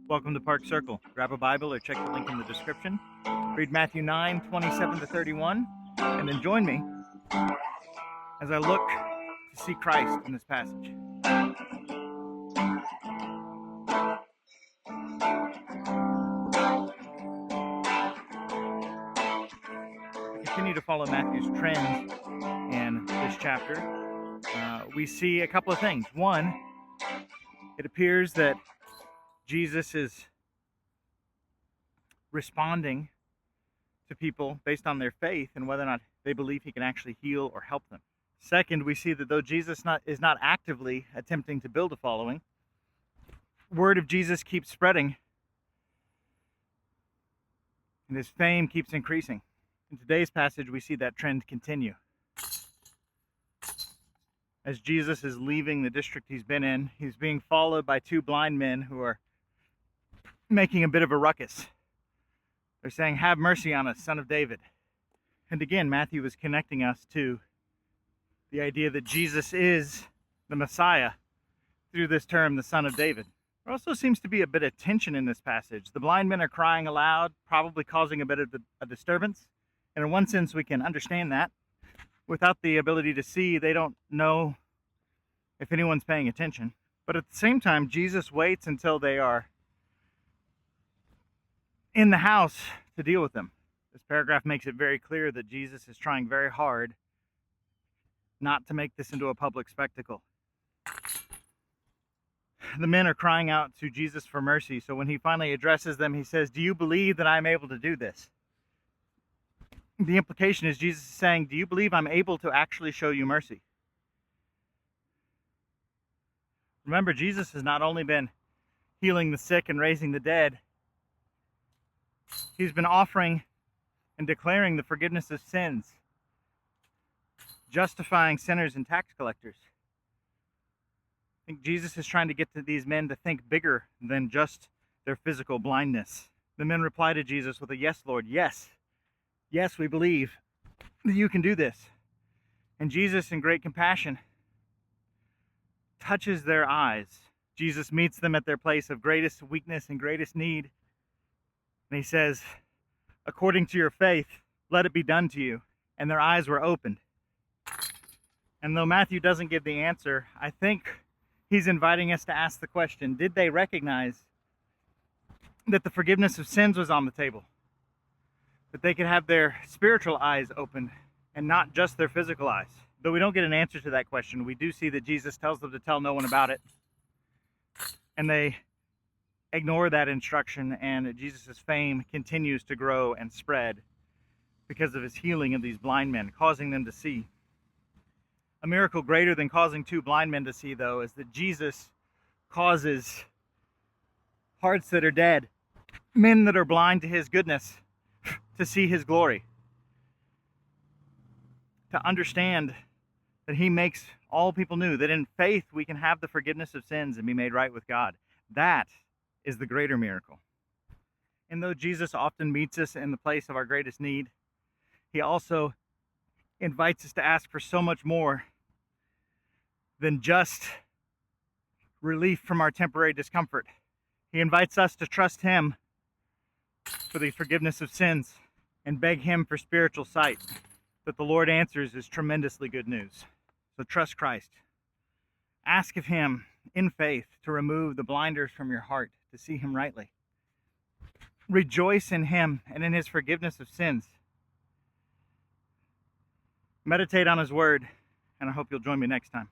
Welcome to Park Circle. Grab a Bible or check the link in the description. Read Matthew 9:27 to 31, and then join me as I look to see Christ in this passage. We continue to follow Matthew's trend in this chapter. We see a couple of things. One, it appears that Jesus is responding to people based on their faith and whether or not they believe he can actually heal or help them. Second, we see that though Jesus is not actively attempting to build a following, word of Jesus keeps spreading and his fame keeps increasing. In today's passage, we see that trend continue. As Jesus is leaving the district he's been in, he's being followed by two blind men who are making a bit of a ruckus. They're saying, "Have mercy on us, Son of David." And again, Matthew is connecting us to the idea that Jesus is the Messiah through this term, the Son of David. There also seems to be a bit of tension in this passage. The blind men are crying aloud, probably causing a bit of a disturbance. And in one sense, we can understand that. Without the ability to see, they don't know if anyone's paying attention. But at the same time, Jesus waits until they are in the house to deal with them. This paragraph makes it very clear that Jesus is trying very hard not to make this into a public spectacle. The men are crying out to Jesus for mercy, so when he finally addresses them, he says, "Do you believe that I'm able to do this?" The implication is Jesus is saying, do you believe I'm able to actually show you mercy? Remember, Jesus has not only been healing the sick and raising the dead, he's been offering and declaring the forgiveness of sins, justifying sinners and tax collectors. I think Jesus is trying to get these men to think bigger than just their physical blindness. The men reply to Jesus with a "Yes, Lord, yes. Yes, we believe that you can do this." And Jesus, in great compassion, touches their eyes. Jesus meets them at their place of greatest weakness and greatest need. And he says, "According to your faith, let it be done to you." And their eyes were opened. And though Matthew doesn't give the answer, I think he's inviting us to ask the question, did they recognize that the forgiveness of sins was on the table? That they could have their spiritual eyes opened and not just their physical eyes? Though we don't get an answer to that question, we do see that Jesus tells them to tell no one about it. And they ignore that instruction, and Jesus' fame continues to grow and spread because of his healing of these blind men, causing them to see. A miracle greater than causing two blind men to see, though, is that Jesus causes hearts that are dead, men that are blind to his goodness, to see his glory, to understand that he makes all people new, that in faith we can have the forgiveness of sins and be made right with God. That is the greater miracle. And though Jesus often meets us in the place of our greatest need, he also invites us to ask for so much more than just relief from our temporary discomfort. He invites us to trust him for the forgiveness of sins and beg him for spiritual sight. That the Lord answers is tremendously good news. So trust Christ. Ask of him in faith to remove the blinders from your heart to see him rightly. Rejoice in him and in his forgiveness of sins. Meditate on his word, and I hope you'll join me next time.